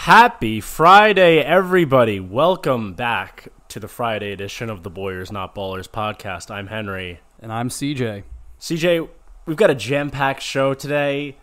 Happy Friday, everybody. Welcome back to the Friday edition of the Boyers Not Ballers podcast. I'm Henry. And I'm CJ. CJ, we've got a jam-packed show today.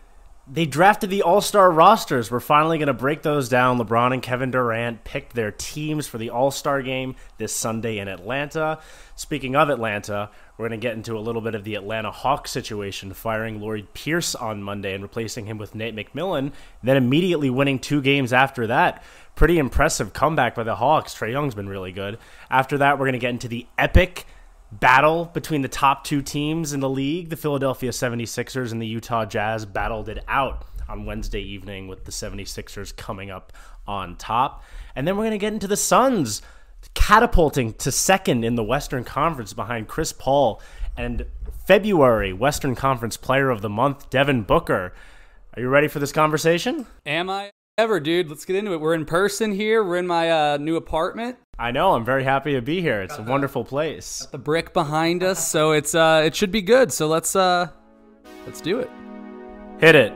They drafted the All-Star rosters. We're finally going to break those down. LeBron and Kevin Durant picked their teams for the All-Star game this Sunday in Atlanta. Speaking of Atlanta, we're going to get into a little bit of the Atlanta Hawks situation, firing Lloyd Pierce on Monday and replacing him with Nate McMillan, then immediately winning 2 games after that. Pretty impressive comeback by the Hawks. Trae Young's been really good. After that, we're going to get into the epic battle between the top 2 teams in the league. The Philadelphia 76ers and the Utah Jazz battled it out on Wednesday evening with the 76ers coming up on top. And then we're going to get into the Suns catapulting to second in the Western Conference behind Chris Paul and February Western Conference Player of the Month, Devin Booker. Are you ready for this conversation? Am I ever, dude? Let's get into it. We're in person here. We're in my new apartment. I know. I'm very happy to be here. It's a wonderful place. The brick behind us, so it should be good. So let's do it. Hit it.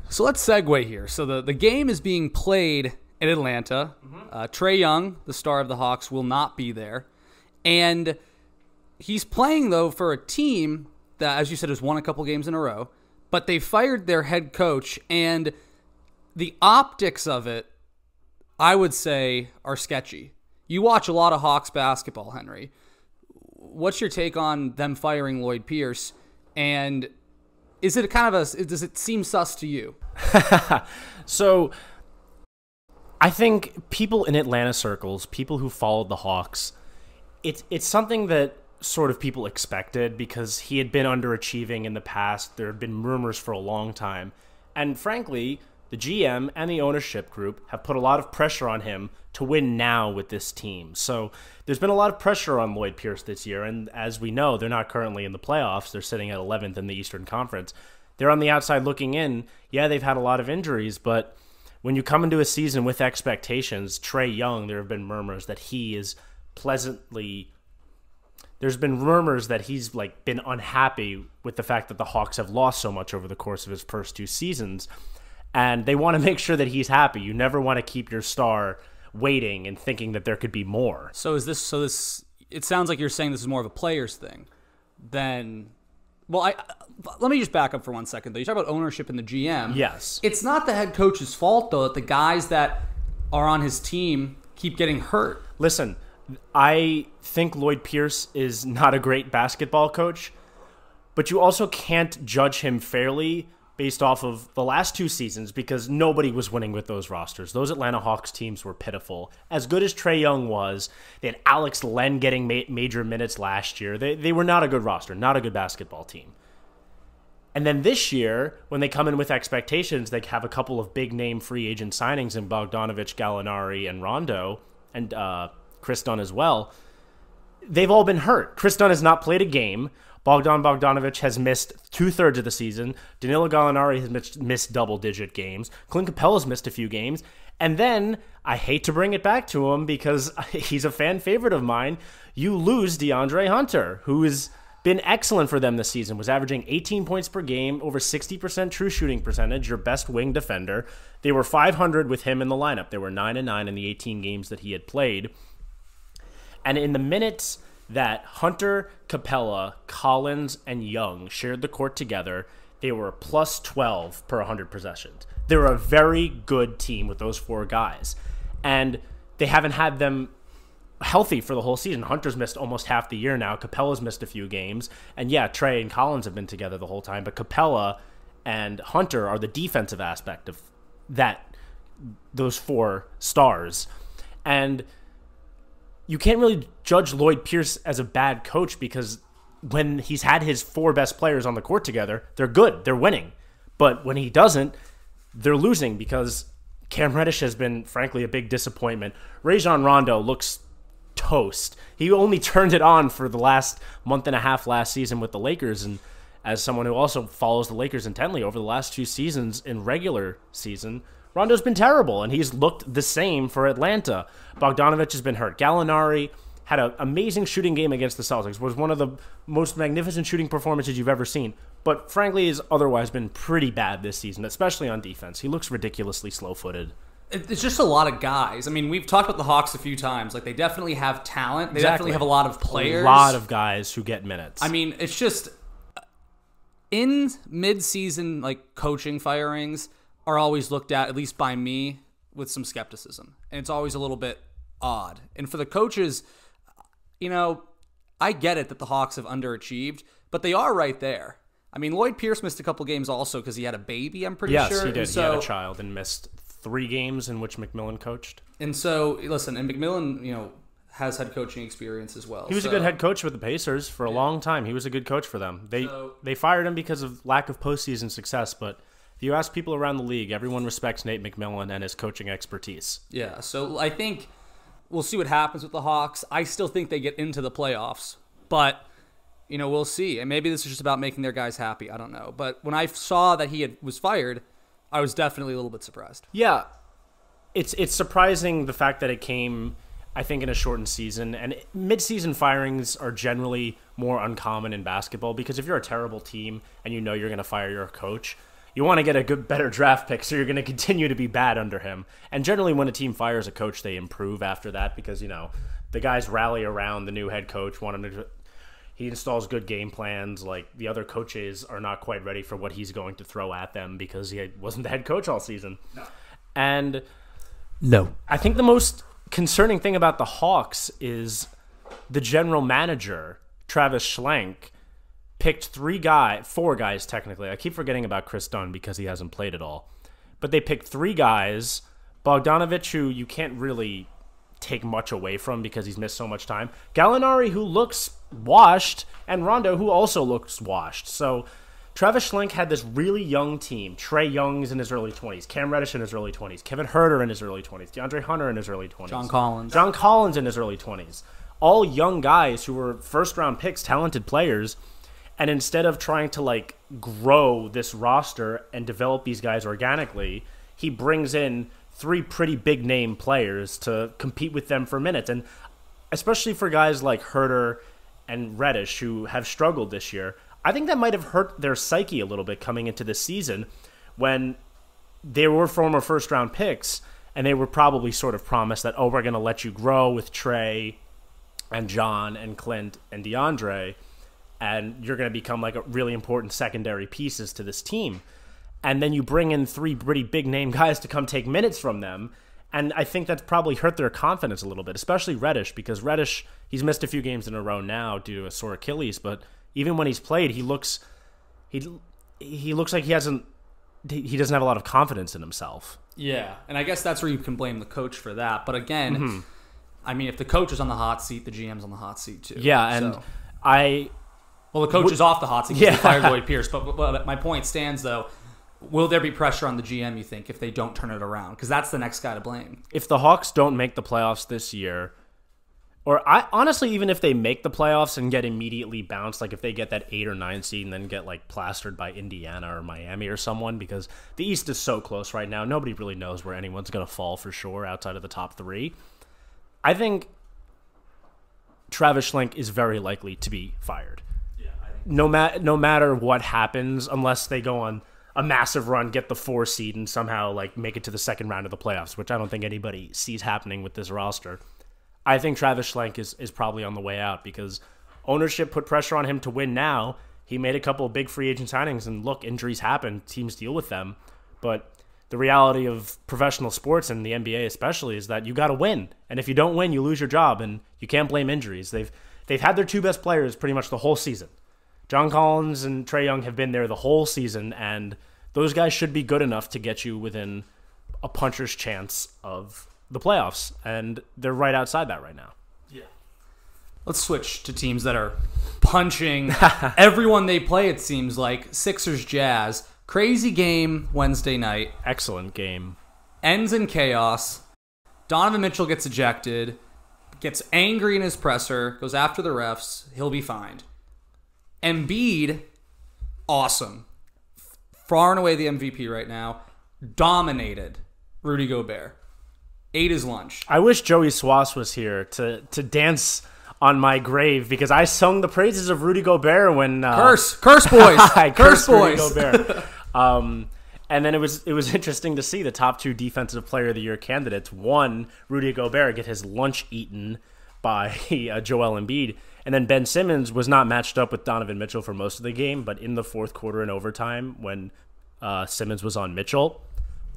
So let's segue here. So the game is being played in Atlanta. Trae Young, the star of the Hawks, will not be there. And he's playing, though, for a team that, as you said, has won a couple games in a row. But they fired their head coach. And the optics of it, I would say, are sketchy. You watch a lot of Hawks basketball, Henry. What's your take on them firing Lloyd Pierce? And is it kind of does it seem sus to you? So I think people in Atlanta circles, people who followed the Hawks, it's something that sort of people expected because he had been underachieving in the past. There had been rumors for a long time. And frankly, the GM and the ownership group have put a lot of pressure on him to win now with this team. So there's been a lot of pressure on Lloyd Pierce this year. And as we know, they're not currently in the playoffs. They're sitting at 11th in the Eastern Conference. They're on the outside looking in. Yeah, they've had a lot of injuries, but when you come into a season with expectations, Trae Young, there have been murmurs that he is pleasantly... There's been rumors that he's been unhappy with the fact that the Hawks have lost so much over the course of his first 2 seasons. And they want to make sure that he's happy. You never want to keep your star waiting and thinking that there could be more. So this it sounds like you're saying this is more of a players thing than... Well, let me just back up for 1 second, though. You talk about ownership and the GM. Yes. It's not the head coach's fault, though, that the guys that are on his team keep getting hurt. Listen, I think Lloyd Pierce is not a great basketball coach, but you also can't judge him fairly based off of the last 2 seasons because nobody was winning with those rosters. Those Atlanta Hawks teams were pitiful. As good as Trae Young was, they had Alex Len getting major minutes last year. They were not a good roster, not a good basketball team. And then this year, when they come in with expectations, they have a couple of big-name free agent signings in Bogdanovich, Gallinari, and Rondo, and Chris Dunn as well. They've all been hurt. Chris Dunn has not played a game. Bogdanovich has missed 2/3 of the season. Danilo Gallinari has missed double-digit games. Clint Capella's missed a few games. And then, I hate to bring it back to him because he's a fan favorite of mine, you lose DeAndre Hunter, who has been excellent for them this season, was averaging 18 points per game, over 60% true shooting percentage, your best wing defender. They were 500 with him in the lineup. They were 9-9 in the 18 games that he had played. And in the minutes that Hunter, Capella, Collins, and Young shared the court together, they were plus 12 per 100 possessions. They were a very good team with those 4 guys. And they haven't had them healthy for the whole season. Hunter's missed almost half the year now. Capella's missed a few games. And yeah, Trae and Collins have been together the whole time. But Capella and Hunter are the defensive aspect of those 4 stars. And you can't really judge Lloyd Pierce as a bad coach because when he's had his 4 best players on the court together, they're good. They're winning. But when he doesn't, they're losing because Cam Reddish has been, frankly, a big disappointment. Rajon Rondo looks toast. He only turned it on for the last month and a half last season with the Lakers, and as someone who also follows the Lakers intently over the last 2 seasons in regular season, Rondo's been terrible, and he's looked the same for Atlanta. Bogdanovich has been hurt. Gallinari had an amazing shooting game against the Celtics, was one of the most magnificent shooting performances you've ever seen, but frankly has otherwise been pretty bad this season, especially on defense. He looks ridiculously slow-footed. It's just a lot of guys. I mean, we've talked about the Hawks a few times. Like, they definitely have talent. They definitely have a lot of players. A lot of guys who get minutes. I mean, it's just in mid-season, like, coaching firings are always looked at least by me, with some skepticism. And it's always a little bit odd. And for the coaches, you know, I get it that the Hawks have underachieved, but they are right there. I mean, Lloyd Pierce missed a couple games also because he had a baby, I'm pretty sure. Yes, he did. And so, he had a child and missed 3 games in which McMillan coached. And so, listen, and McMillan, you know, has had coaching experience as well. He was a good head coach with the Pacers for a long time. He was a good coach for them. They fired him because of lack of postseason success, but if you ask people around the league, everyone respects Nate McMillan and his coaching expertise. Yeah, so I think we'll see what happens with the Hawks. I still think they get into the playoffs, but, you know, we'll see. And maybe this is just about making their guys happy. I don't know. But when I saw that he was fired, I was definitely a little bit surprised. Yeah, it's surprising the fact that it came, I think, in a shortened season. And mid-season firings are generally more uncommon in basketball because if you're a terrible team and you know you're going to fire your coach, you want to get a better draft pick, so you're going to continue to be bad under him. And generally when a team fires a coach, they improve after that because, you know, the guys rally around the new head coach, he installs good game plans. Like, the other coaches are not quite ready for what he's going to throw at them because he wasn't the head coach all season. No. And I think the most concerning thing about the Hawks is the general manager, Travis Schlenk, picked 4 guys technically. I keep forgetting about Chris Dunn because he hasn't played at all. But they picked 3 guys, Bogdanovich, who you can't really take much away from because he's missed so much time, Gallinari, who looks washed, and Rondo, who also looks washed. So Travis Schlenk had this really young team. Trae Young's in his early 20s, Cam Reddish in his early 20s, Kevin Huerter in his early 20s, DeAndre Hunter in his early 20s, John Collins in his early 20s. All young guys who were first-round picks, talented players. And instead of trying to, like, grow this roster and develop these guys organically, he brings in 3 pretty big-name players to compete with them for minutes. And especially for guys like Huerter and Reddish, who have struggled this year, I think that might have hurt their psyche a little bit coming into this season when they were former first-round picks, and they were probably sort of promised that, oh, we're going to let you grow with Trae and John and Clint and DeAndre, and you're going to become like a really important secondary pieces to this team. And then you bring in 3 pretty big-name guys to come take minutes from them, and I think that's probably hurt their confidence a little bit, especially Reddish, because Reddish, he's missed a few games in a row now due to a sore Achilles, but even when he's played, he looks like he doesn't have a lot of confidence in himself. Yeah, and I guess that's where you can blame the coach for that. But again, I mean, if the coach is on the hot seat, the GM's on the hot seat too. Yeah, and Well, the coach is off the hot seat because he fired Lloyd Pierce. But my point stands, though. Will there be pressure on the GM, you think, if they don't turn it around? Because that's the next guy to blame. If the Hawks don't make the playoffs this year, honestly, even if they make the playoffs and get immediately bounced, like if they get that 8 or 9 seed and then get like plastered by Indiana or Miami or someone, because the East is so close right now, nobody really knows where anyone's going to fall for sure outside of the top 3. I think Travis Schlenk is very likely to be fired. No matter what happens, unless they go on a massive run, get the 4 seed, and somehow like make it to the second round of the playoffs, which I don't think anybody sees happening with this roster. I think Travis Schlenk is probably on the way out because ownership put pressure on him to win now. He made a couple of big free agent signings, and look, injuries happen. Teams deal with them. But the reality of professional sports, and the NBA especially, is that you got to win. And if you don't win, you lose your job, and you can't blame injuries. They've had their 2 best players pretty much the whole season. John Collins and Trae Young have been there the whole season, and those guys should be good enough to get you within a puncher's chance of the playoffs, and they're right outside that right now. Yeah. Let's switch to teams that are punching everyone they play, it seems like. Sixers Jazz. Crazy game Wednesday night. Excellent game. Ends in chaos. Donovan Mitchell gets ejected. Gets angry in his presser. Goes after the refs. He'll be fined. Embiid, awesome. Far and away the MVP right now. Dominated Rudy Gobert. Ate his lunch. I wish Joey Swass was here to dance on my grave because I sung the praises of Rudy Gobert when curse boys, curse boys. Rudy Gobert. And then it was interesting to see the top 2 Defensive Player of the Year candidates. One, Rudy Gobert, get his lunch eaten by Joel Embiid, and then Ben Simmons was not matched up with Donovan Mitchell for most of the game, but in the fourth quarter and overtime when Simmons was on Mitchell,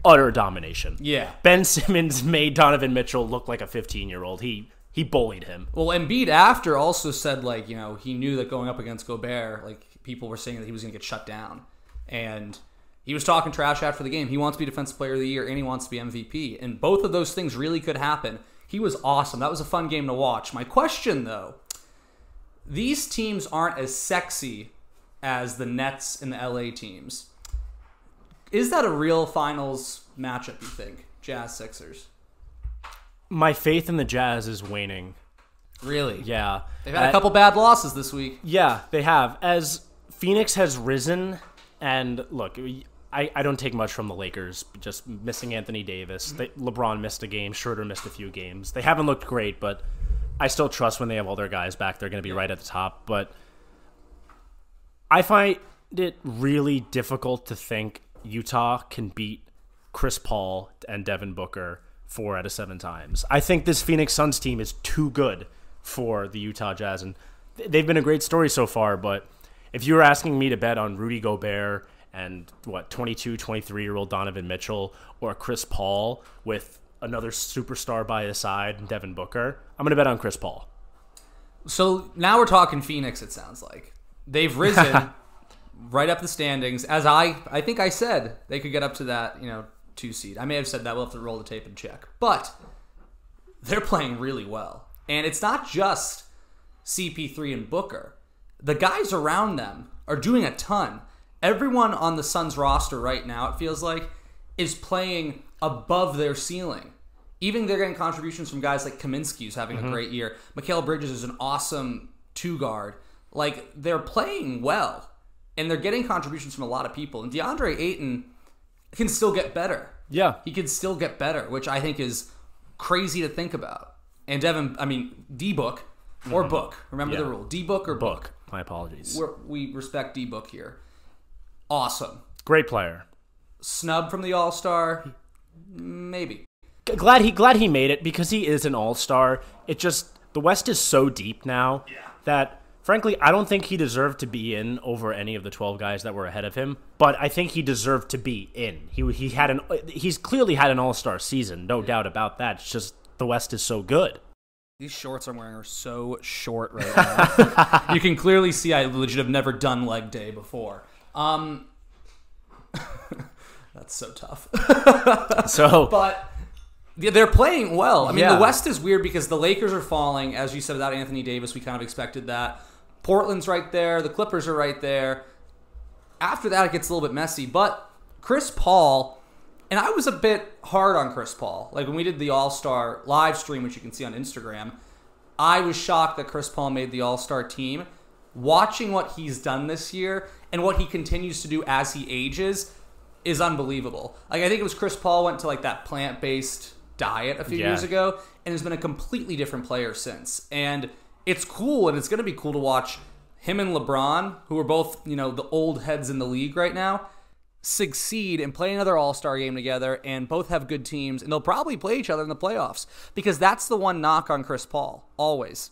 utter domination. Yeah, Ben Simmons made Donovan Mitchell look like a 15-year-old. He bullied him. Well, Embiid after also said, like, he knew that going up against Gobert, like, people were saying that he was going to get shut down. And he was talking trash after the game. He wants to be Defensive Player of the Year, and he wants to be MVP. And both of those things really could happen. He was awesome. That was a fun game to watch. My question, though, these teams aren't as sexy as the Nets and the LA teams. Is that a real finals matchup, you think? Jazz-Sixers? My faith in the Jazz is waning. Really? Yeah. They've had a couple bad losses this week. Yeah, they have. As Phoenix has risen, and look, I don't take much from the Lakers, just missing Anthony Davis. LeBron missed a game. Schroeder missed a few games. They haven't looked great, but I still trust when they have all their guys back, they're going to be right at the top. But I find it really difficult to think Utah can beat Chris Paul and Devin Booker 4 out of 7 times. I think this Phoenix Suns team is too good for the Utah Jazz, and they've been a great story so far, but if you were asking me to bet on Rudy Gobert and 22, 23-year-old Donovan Mitchell or Chris Paul with another superstar by his side, Devin Booker, I'm going to bet on Chris Paul. So now we're talking Phoenix, it sounds like. They've risen right up the standings. As I think I said, they could get up to that, 2 seed. I may have said that. We'll have to roll the tape and check. But they're playing really well. And it's not just CP3 and Booker. The guys around them are doing a ton. Everyone on the Suns roster right now, it feels like, is playing above their ceiling. Even they're getting contributions from guys like Kaminsky, who's having a great year. Mikal Bridges is an awesome 2-guard. Like, they're playing well. And they're getting contributions from a lot of people. And DeAndre Ayton can still get better. Yeah. He can still get better, which I think is crazy to think about. And DBook or Book. Remember the rule. DBook or Book. My apologies. We respect DBook here. Awesome. Great player. Snub from the All-Star? Maybe. Glad he made it because he is an All-Star. It just, the West is so deep now that, frankly, I don't think he deserved to be in over any of the 12 guys that were ahead of him, but I think he deserved to be in. He's clearly had an All-Star season, no doubt about that. It's just the West is so good. These shorts I'm wearing are so short right now. You can clearly see I legit have never done leg day before. That's so tough. But they're playing well. I mean, the West is weird because the Lakers are falling. As you said, without Anthony Davis, we kind of expected that. Portland's right there. The Clippers are right there. After that, it gets a little bit messy. But Chris Paul, and I was a bit hard on Chris Paul. Like when we did the All-Star live stream, which you can see on Instagram, I was shocked that Chris Paul made the All-Star team. Watching what he's done this year and what he continues to do as he ages is unbelievable. Like I think it was Chris Paul went to like that plant-based diet a few years ago and has been a completely different player since. And it's cool, and it's going to be cool to watch him and LeBron, who are both, the old heads in the league right now, succeed and play another All-Star game together and both have good teams, and they'll probably play each other in the playoffs because that's the one knock on Chris Paul, always.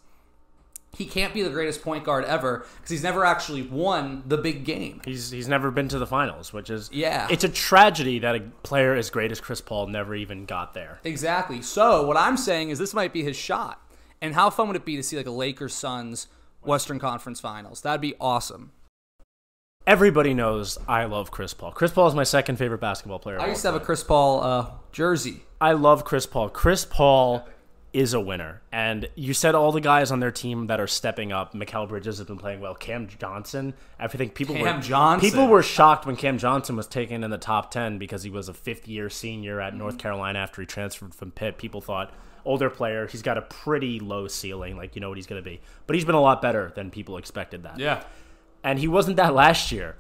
He can't be the greatest point guard ever because he's never actually won the big game. He's never been to the finals, which is... Yeah. It's a tragedy that a player as great as Chris Paul never even got there. Exactly. So what I'm saying is this might be his shot. And how fun would it be to see like a Lakers-Suns Western Conference Finals? That'd be awesome. Everybody knows I love Chris Paul. Chris Paul is my second favorite basketball player. I used to have a Chris Paul jersey. I love Chris Paul. Chris Paul is a winner. And you said all the guys on their team that are stepping up. Mikal Bridges has been playing well. Cam Johnson. I think people were shocked when Cam Johnson was taken in the top 10 because he was a fifth-year senior at North Carolina after he transferred from Pitt. People thought, older player, he's got a pretty low ceiling, like you know what he's going to be. But he's been a lot better than people expected that. Yeah. And he wasn't that last year.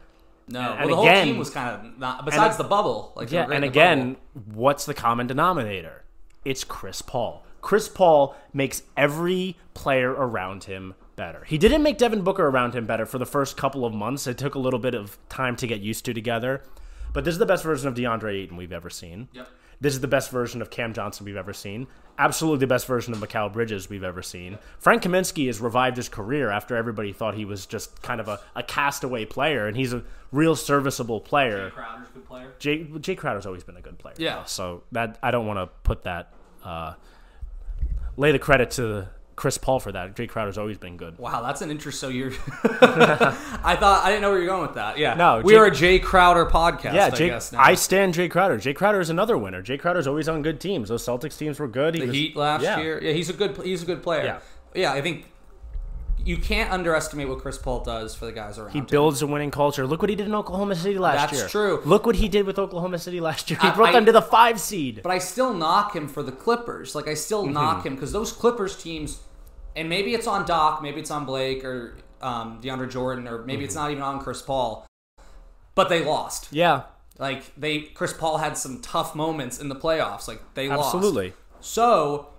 No, and the whole team was kind of not, besides the bubble. Like and again, what's the common denominator? It's Chris Paul. Chris Paul makes every player around him better. He didn't make Devin Booker around him better for the first couple of months. It took a little bit of time to get used to together. But this is the best version of DeAndre Ayton we've ever seen. Yep. This is the best version of Cam Johnson we've ever seen. Absolutely the best version of Mikal Bridges we've ever seen. Frank Kaminsky has revived his career after everybody thought he was just kind of a castaway player, and he's a real serviceable player. Jay Crowder's a good player. Jay Crowder's always been a good player. Yeah. So that I don't want to put that lay the credit to Chris Paul for that. Jay Crowder's always been good. Wow, that's an interest. So you're, I didn't know where you're going with that. Yeah, no, we are a Jay Crowder podcast. Yeah, I guess now. I stand Jay Crowder. Jay Crowder is another winner. Jay Crowder's always on good teams. Those Celtics teams were good. The Heat last year. Yeah, he's a good player. Yeah, I think you can't underestimate what Chris Paul does for the guys around him. He builds a winning culture. Look what he did in Oklahoma City last year. That's true. Look what he did with Oklahoma City last year. He brought them to the 5 seed. But I still knock him for the Clippers. Like, I still knock him because those Clippers teams, and maybe it's on Doc, maybe it's on Blake or DeAndre Jordan, or maybe it's not even on Chris Paul, but they lost. Yeah. Like, Chris Paul had some tough moments in the playoffs. Like, they lost. Absolutely. So,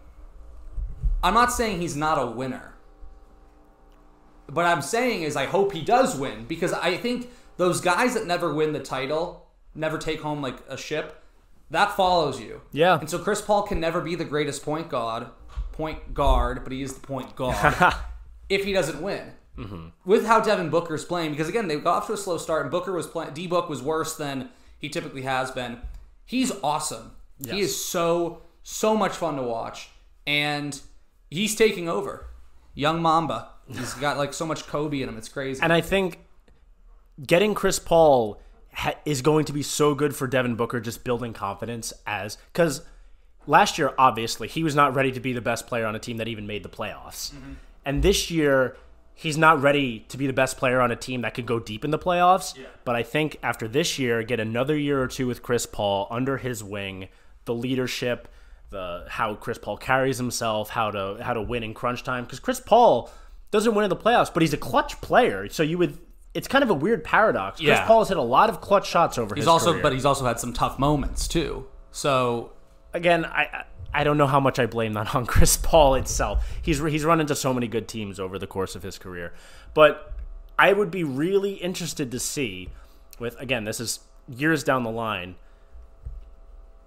I'm not saying he's not a winner. What I'm saying is I hope he does win, because I think those guys that never win the title, never take home like a ship, that follows you. Yeah. And so Chris Paul can never be the greatest point guard, but he is the point guard if he doesn't win. Mm-hmm. With how Devin Booker's playing, because again, they got off to a slow start, and Booker was playing. DBook was worse than he typically has been. He's awesome. Yes. He is so much fun to watch, and he's taking over. Young Mamba. He's got like so much Kobe in him. It's crazy. And I think getting Chris Paul is going to be so good for Devin Booker, just building confidence because last year, obviously, he was not ready to be the best player on a team that even made the playoffs. Mm-hmm. And this year, he's not ready to be the best player on a team that could go deep in the playoffs. Yeah. But I think after this year, get another year or two with Chris Paul under his wing, the leadership, how Chris Paul carries himself, how to win in crunch time. Because Chris Paul doesn't win in the playoffs, but he's a clutch player. So it's kind of a weird paradox. Chris Paul has hit a lot of clutch shots over his career. But he's also had some tough moments too. So again, I don't know how much I blame that on Chris Paul itself. He's run into so many good teams over the course of his career. But I would be really interested to see, this is years down the line,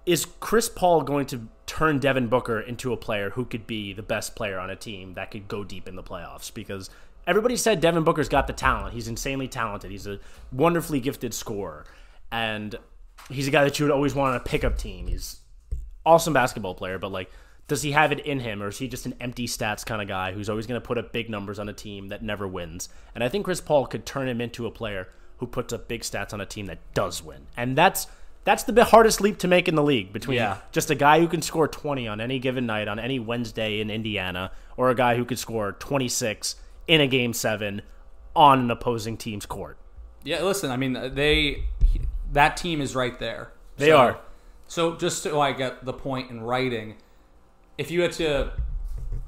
is Chris Paul going to turn Devin Booker into a player who could be the best player on a team that could go deep in the playoffs? Because everybody said Devin Booker's got the talent. He's insanely talented. He's a wonderfully gifted scorer. And he's a guy that you would always want on a pickup team. He's an awesome basketball player, but does he have it in him, or is he just an empty stats kind of guy who's always going to put up big numbers on a team that never wins? And I think Chris Paul could turn him into a player who puts up big stats on a team that does win. And that's the hardest leap to make in the league, between just a guy who can score 20 on any given night on any Wednesday in Indiana, or a guy who could score 26 in a Game 7 on an opposing team's court. Yeah, listen, I mean, that team is right there. They are. So just so I get the point in writing, if you had to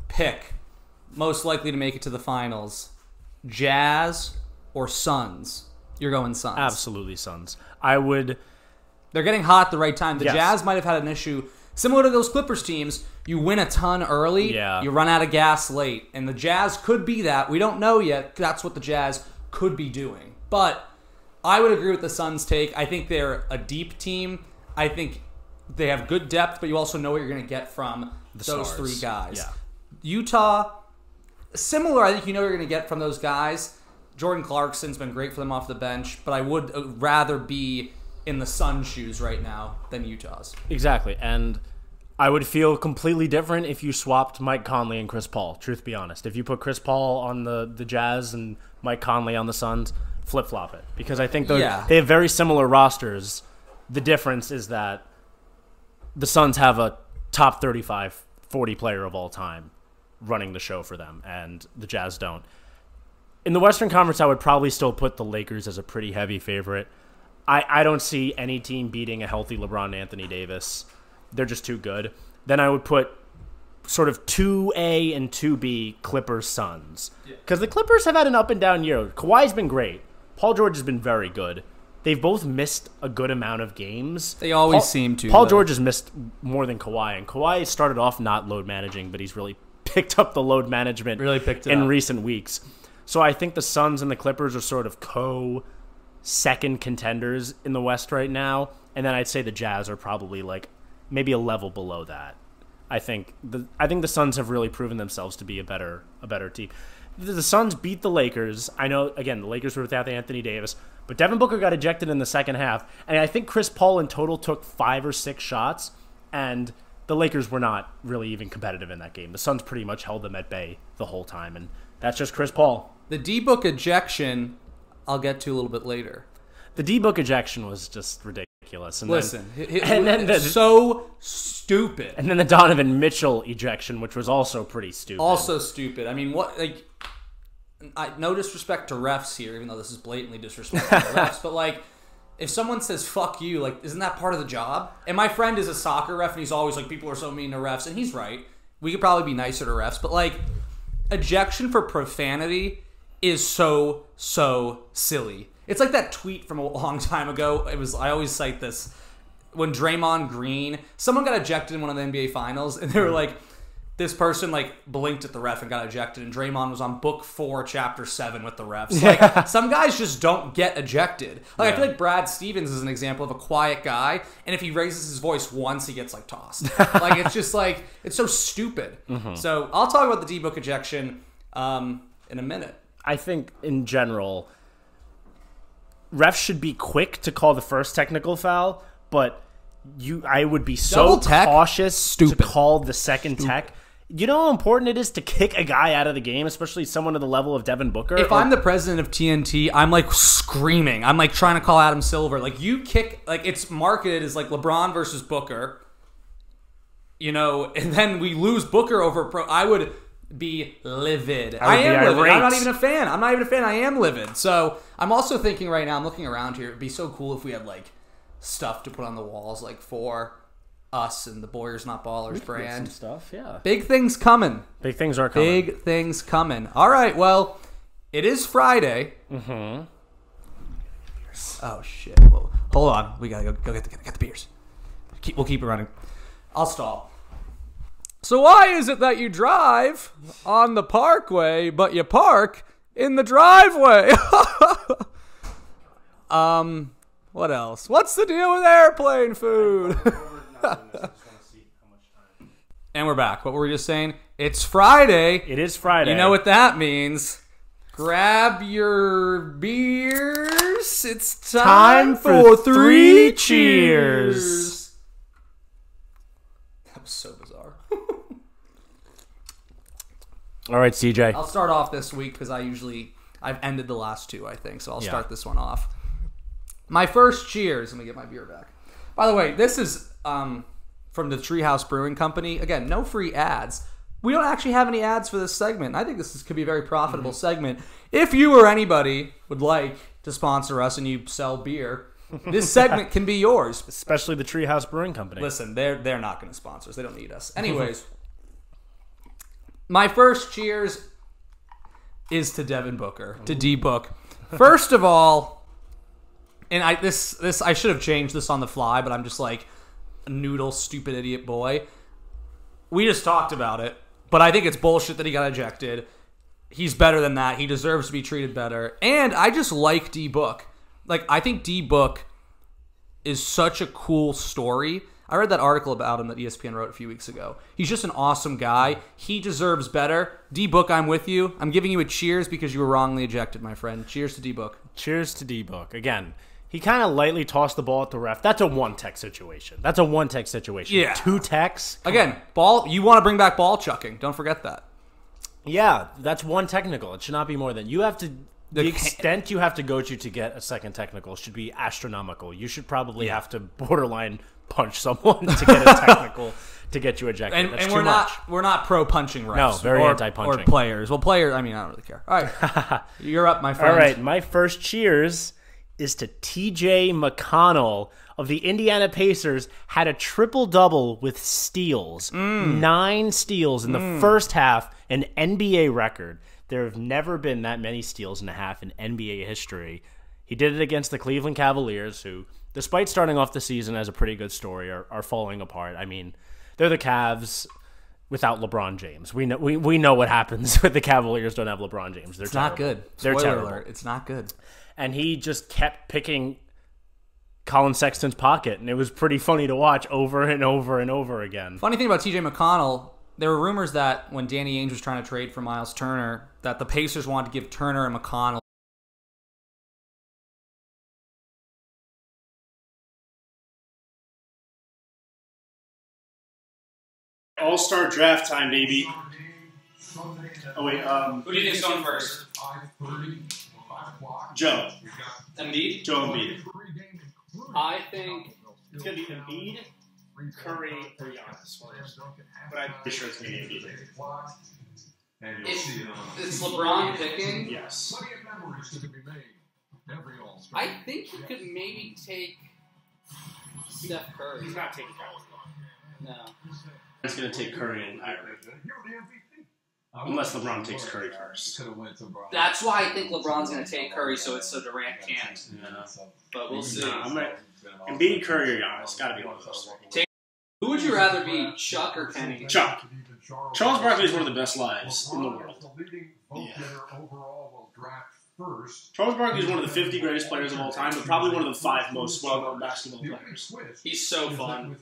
pick most likely to make it to the finals, Jazz or Suns, you're going Suns. Absolutely Suns. They're getting hot at the right time. The Jazz might have had an issue similar to those Clippers teams. You win a ton early, you run out of gas late. And the Jazz could be that. We don't know yet. That's what the Jazz could be doing. But I would agree with the Suns' take. I think they're a deep team. I think they have good depth, but you also know what you're going to get from those stars. Three guys. Yeah. Utah, similar. I think you know what you're going to get from those guys. Jordan Clarkson's been great for them off the bench, but I would rather be in the Suns' shoes right now than Utah's. Exactly, and I would feel completely different if you swapped Mike Conley and Chris Paul, truth be honest. If you put Chris Paul on the Jazz and Mike Conley on the Suns, flip-flop it. Because I think they have very similar rosters. The difference is that the Suns have a top 35 40 player of all time running the show for them, and the Jazz don't. In the Western Conference, I would probably still put the Lakers as a pretty heavy favorite. I don't see any team beating a healthy LeBron and Anthony Davis. They're just too good. Then I would put sort of 2A and 2B Clippers Suns. Because the Clippers have had an up and down year. Kawhi's been great. Paul George has been very good. They've both missed a good amount of games. They always seem to. Paul George has missed more than Kawhi. And Kawhi started off not load managing, but he's really picked up the load management in recent weeks. So I think the Suns and the Clippers are sort of second contenders in the West right now. And then I'd say the Jazz are probably like maybe a level below that. I think the Suns have really proven themselves to be a better team. The Suns beat the Lakers. I know, again, the Lakers were without Anthony Davis, but Devin Booker got ejected in the second half. And I think Chris Paul in total took 5 or 6 shots, and the Lakers were not really even competitive in that game. The Suns pretty much held them at bay the whole time, and that's just Chris Paul. The DBook ejection, I'll get to a little bit later. The DBook ejection was just ridiculous. And then so stupid. And then the Donovan Mitchell ejection, which was also pretty stupid. Also stupid. I mean, what? Like, no disrespect to refs here, even though this is blatantly disrespectful to refs. But like, if someone says "fuck you," like, isn't that part of the job? And my friend is a soccer ref, and he's always like, "People are so mean to refs," and he's right. We could probably be nicer to refs, but like, ejection for profanity is so silly. It's like that tweet from a long time ago. I always cite this. When Draymond Green, someone got ejected in one of the NBA Finals, and they were like, this person like blinked at the ref and got ejected, and Draymond was on book 4, chapter 7 with the refs. Like, some guys just don't get ejected. Like, I feel like Brad Stevens is an example of a quiet guy, and if he raises his voice once, he gets like tossed. Like, it's just like, it's so stupid. So I'll talk about the DBook ejection in a minute. I think in general, refs should be quick to call the first technical foul, but I would be so cautious to call the second tech. You know how important it is to kick a guy out of the game, especially someone to the level of Devin Booker? If I'm the president of TNT, I'm like screaming. I'm like trying to call Adam Silver. Like, you kick, like, it's marketed as like LeBron versus Booker, you know, and then we lose Booker over I would be livid. I am livid. I'm not even a fan. I am livid. So I'm also thinking right now, I'm looking around here, it'd be so cool if we had like stuff to put on the walls, like for us and the Boyers Not Ballers brand. Some stuff, yeah. Big things coming. Big things are coming. Big things coming. All right, well, it is Friday. Mm-hmm. Oh, shit. Well, hold on. We gotta go get the beers. We'll keep it running. I'll stall. So why is it that you drive on the parkway, but you park in the driveway? What else? What's the deal with airplane food? And we're back. What were we just saying? It's Friday. It is Friday. You know what that means. Grab your beers. It's time for 3 cheers. That was so bizarre. All right, CJ. I'll start off this week because I've ended the last 2, I think. So I'll start this one off. My first cheers. Let me get my beer back. By the way, this is from the Treehouse Brewing Company. Again, no free ads. We don't actually have any ads for this segment. I think could be a very profitable segment. If you or anybody would like to sponsor us and you sell beer, this segment can be yours. Especially the Treehouse Brewing Company. Listen, they're not going to sponsor us. They don't need us. Anyways, my first cheers is to Devin Booker, to DBook. First of all, and I should have changed this on the fly, but I'm just like a noodle, stupid idiot boy. We just talked about it, but I think it's bullshit that he got ejected. He's better than that. He deserves to be treated better. And I just like DBook. Like, I think DBook is such a cool story. I read that article about him that ESPN wrote a few weeks ago. He's just an awesome guy. He deserves better. DBook, I'm with you. I'm giving you a cheers because you were wrongly ejected, my friend. Cheers to DBook. Cheers to DBook. Again, he kind of lightly tossed the ball at the ref. That's a one-tech situation. Yeah. 2 techs. Again, ball. You want to bring back ball chucking. Don't forget that. Yeah, that's 1 technical. It should not be more than. You have The extent you have to go to get a second technical should be astronomical. You should probably have to borderline punch someone to get a technical to get you ejected. And we're not pro punching refs. No, very anti-punching. Or players. Well, players, I mean, I don't really care. All right. You're up, my friend. All right, my first cheers is to TJ McConnell of the Indiana Pacers. Had a triple-double with steals. 9 steals in the first half, an NBA record. There have never been that many steals in a half in NBA history. He did it against the Cleveland Cavaliers, who, despite starting off the season as a pretty good story, are falling apart. I mean, they're the Cavs without LeBron James. We know what happens when the Cavaliers don't have LeBron James. They're terrible. Not good. They're Spoiler terrible. alert, it's not good. And he just kept picking Colin Sexton's pocket, and it was pretty funny to watch over and over and over again. Funny thing about TJ McConnell, there were rumors that when Danny Ainge was trying to trade for Miles Turner, that the Pacers wanted to give Turner and McConnell All-Star draft time, baby. Oh, wait. Who do you think's going first? Joe. Embiid? Joe Embiid. I think It's going to be Embiid, Curry, or Giannis. But I'm pretty sure it's going to be Embiid. it's LeBron picking. Yes. I think he could maybe take Steph Curry. He's not taking Curry. No. He's going to take Curry and Kyrie. Unless LeBron takes Curry first. That's why I think LeBron's going to take Curry, so Durant can't. Yeah. But we'll see. Embiid, Curry, or Giannis. Got to be one of those. Who would you rather be, Chuck or Kenny? Chuck. Charles Barkley is one of the best lives in the world. Yeah. Charles Barkley is one of the 50 greatest players of all time, but probably one of the 5 most well-known basketball players. He's so fun.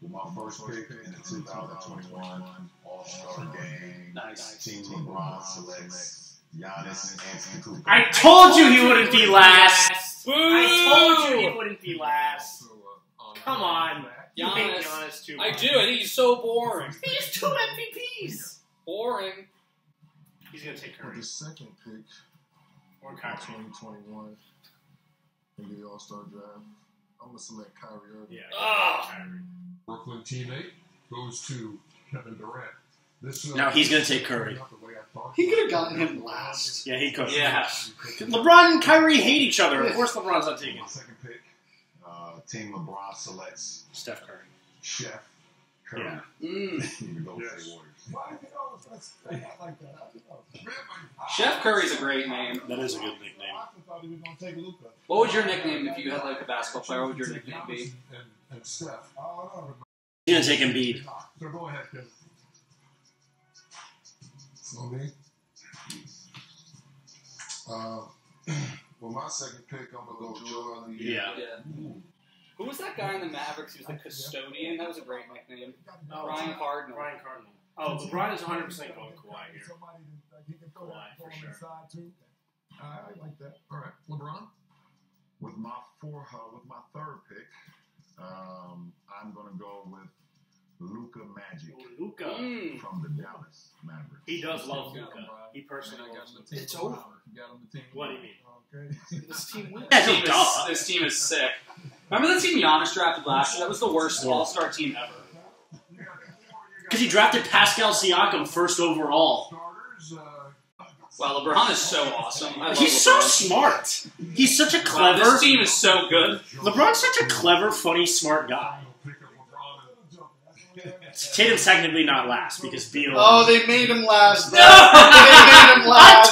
With my first pick in the 2021 All-Star Game, Nice. Team LeBron selects Giannis Antetokounmpo. I told you he wouldn't be last! I told you he wouldn't be last! Come on. You hate Giannis too much. I do. I think he's so boring. He has 2 MVPs! Boring. He's going to take For Curry. the second pick Or in Kyrie. 2021 in the All-Star Draft, I'm going to select Kyrie Irving. Yeah. Oh. Brooklyn teammate goes to Kevin Durant. Now he's going to take Curry. He could have gotten him last. Yeah, he could. Yeah. LeBron and Kyrie hate each other. Of course LeBron's not taking My second pick, Team LeBron selects Steph Curry. Chef Curry. Yeah. Even though Yes. they Warriors. Chef Curry's a great name. That is a good nickname. What would your nickname, if you had like a basketball player, what would your nickname be? And Steph. He's going to take Embiid. So go ahead, Kevin. For me, well, my second pick, I'm going to go Joel Embiid. Yeah. Who was that guy in the Mavericks? He was the custodian. That was a great nickname. Ryan Cardinal. Ryan Cardinal. Oh, LeBron is 100% going Kawhi here. Kawhi, for sure. I like that. All right, LeBron. With my third pick, I'm going to go with Luka Magic Luka. from the Dallas Mavericks. He does love Luka. He personally loves him. It's over. What do you mean? Okay. This team wins. Yeah, This team is sick. Remember that team Giannis drafted last year? That was the worst all-star team ever. Because he drafted Pascal Siakam first overall. Starters, Wow, LeBron is so awesome. I love He's so LeBron. smart. He's such a Wow, clever... this team is so good. LeBron's such a clever, funny, smart guy. pick of LeBron. Tatum's technically not last because Beal... Oh, they made him last. No! They made him last.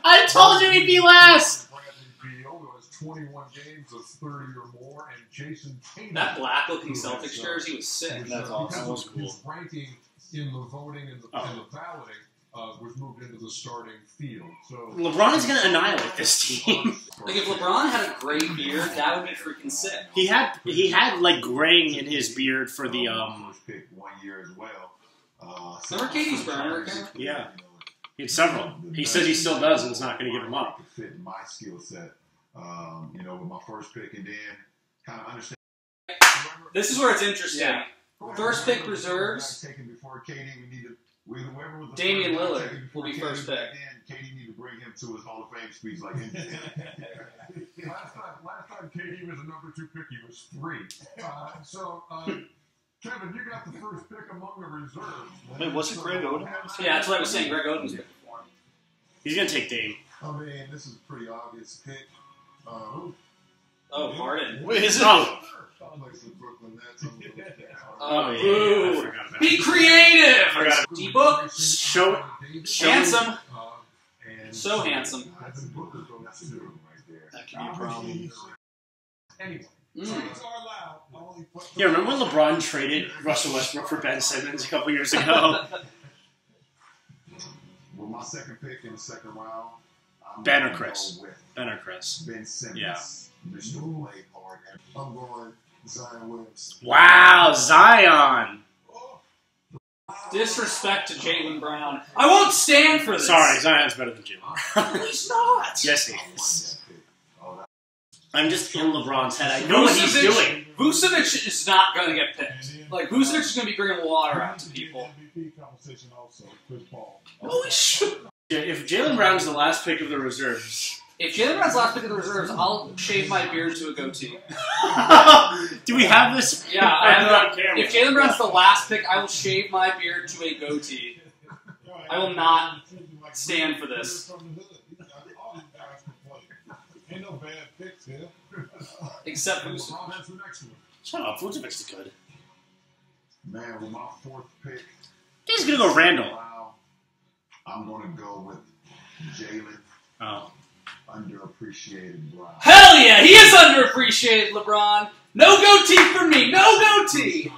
I told you he'd be last! Bradley Beal, who has 21 games of 30 or more, and Jason Tatum. That black-looking Celtics jersey was sick. That's awesome. That was cool. His ranking in the voting and the balloting was moved into the starting field. So LeBron is going to annihilate this team. Like, if LeBron had a gray beard, that would be freaking sick. He had like graying in his beard for the First pick 1 year as well. Remember Katie's burner account? Yeah. He had several. He says he still does and is not going to give him up. To fit my skill set, with my first pick, and then kind of understand. This is where it's interesting. Yeah. First pick reserves. Taken before KD, we need to Whoever was the Damian first Lillard taken will be before first KD, pick. KD need to bring him to his Hall of Fame speech like him. Last time KD was a number 2 pick, he was 3. Kevin, you got the first pick among the reserves. Wait, was it Greg Oden? Yeah, that's what I was saying. Greg Oden's picking for him. He's gonna take Dame. I mean, this is a pretty obvious pick. Oh, Harden. Wait, is it? Oh, Sounds like some Brooklyn Nets. I'm gonna go with that. oh yeah, Boo. I forgot about Be that. creative! Forgot. DBook. Show Handsome. And So handsome. Devin Booker goes to right there. That could be a problem. Anyway, Mm. trades are allowed. Only Yeah, remember when LeBron traded Russell Westbrook for Ben Simmons a couple years ago? With my second pick in the second round, I'm Ben or gonna Chris? go with Ben or Chris? Ben Simmons. Yeah. Mr. Play Hard. I'm going Zion Williams. Wow, Zion. Disrespect to Jaylen Brown. I won't stand for this. Sorry, Zion's better than Jalen. He's not. Yes, he is. I'm just in LeBron's head. I know what he's doing. Vucevic is not going to get picked. Like, Vucevic is going to be bringing water out to people. MVP conversation also. Chris Paul. Holy shit. If Jalen Brown's the last pick of the reserves, If Jaylen Brown's last pick of the reserves, I'll shave my beard to a goatee. do we have this? Yeah, I have on that. camera? If Jaylen Brown's the last pick, I will shave my beard to a goatee. I will not stand for this. Ain't no bad picks here. Except Vucevic. LeBron has the next one. Shut up, Vucevic's good. Man, with my fourth pick, He's gonna go Randall. wow, I'm going to go with Jalen, Oh. underappreciated Brown. Hell yeah, he is underappreciated, LeBron. No goatee for me, no goatee.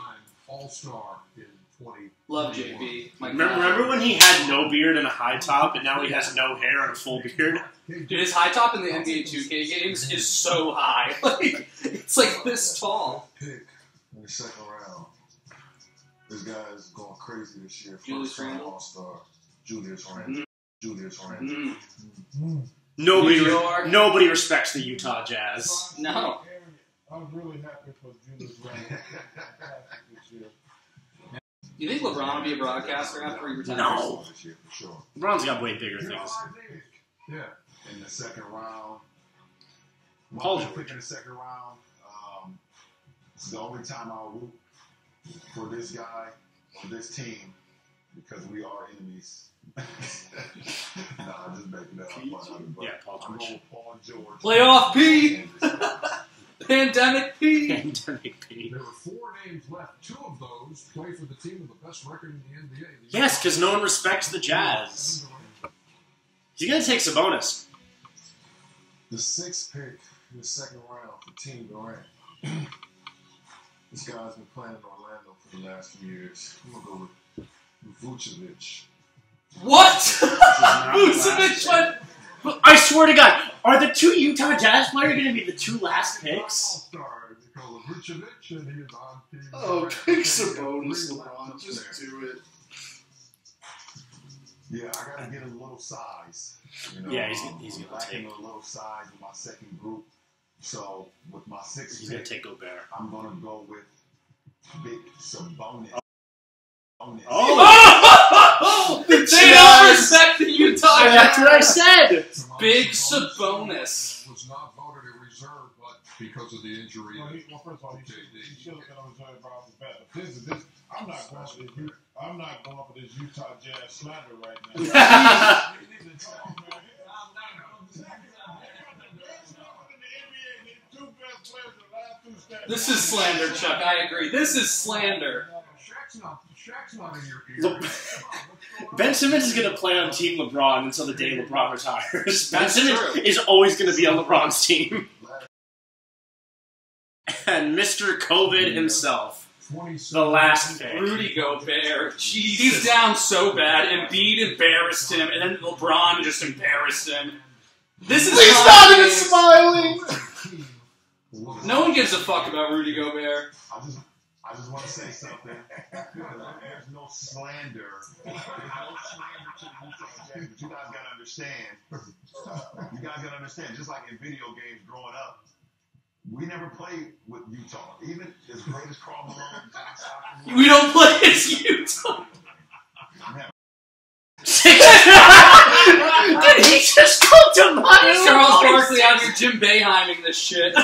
All-star in 20. Love JB. My Remember God. when he had no beard and a high top, and now he has no hair and a full beard? Dude, his high top in the NBA 2K games is so high. Like, it's like this tall. Pick in the second round. This guy is going crazy this year. Julius First round Randle? All-Star. Julius Randle. Julius Randle. Mm. Nobody, New York. nobody respects the Utah Jazz. No. I'm really happy for Julius Randle this year. You think LeBron will be a broadcaster after he retires? No. This year for sure. LeBron's got way bigger things. Yeah. In the second round. Paul My George. pick in the second round. It's the only time I'll root for this guy or this team because we are enemies. Nah, I'm just making that up. Yeah, Paul I'm George. going with Paul George. Playoff P. And Pandemic P. Pandemic P. There were 4 names left. 2 of those play for the team with the best record in the NBA. Yes, because no one respects the Jazz. He's gonna take Sabonis. the sixth pick in the second round for Team Durant. This guy's been playing in Orlando for the last few years. I'm going to go with Vucevic. What? Vucevic went. I swear to God, are the 2 Utah Jazz players going to be the 2 last picks? All-star. They call him Vucevic, and he is on Team Oh, Durant. pick Sabonis, LeBron. Just do it. Yeah, I got to get a little size. You know, Yeah, he's gonna lacking take. a little size with my second group. So with my sixth He's going pick, to take Gobert. I'm going to go with Big Sabonis. Oh! They don't respect the Utah That's what I Jazz. said! Big Sabonis. Was not voted a reserve, but because of the injury. Well, first of all, he should have been on reserve right off the bat. But this, I'm not going for this. I'm not going for this Utah Jazz slander right now. This is slander, Chuck. I agree. This is slander. Shaq's not in your ear. Ben Simmons is going to play on Team LeBron until the day LeBron retires. Ben That's Simmons true. is always going to be on LeBron's team. And Mr. COVID himself, the last pick. Rudy Gobert. Jesus. He's down so bad. Embiid embarrassed him, and then LeBron just embarrassed him. This is He's not even smiling. No one gives a fuck about Rudy Gobert. I just want to say something. There's no slander. There's no slander to the Utah Jazz, but you guys got to understand. You guys got to understand, just like in video games growing up, we never played with Utah. Even as great as Karl Malone and John Stockton. We don't play as Utah. Did he just go to my Charles Barkley out here Jim Boeheiming this shit.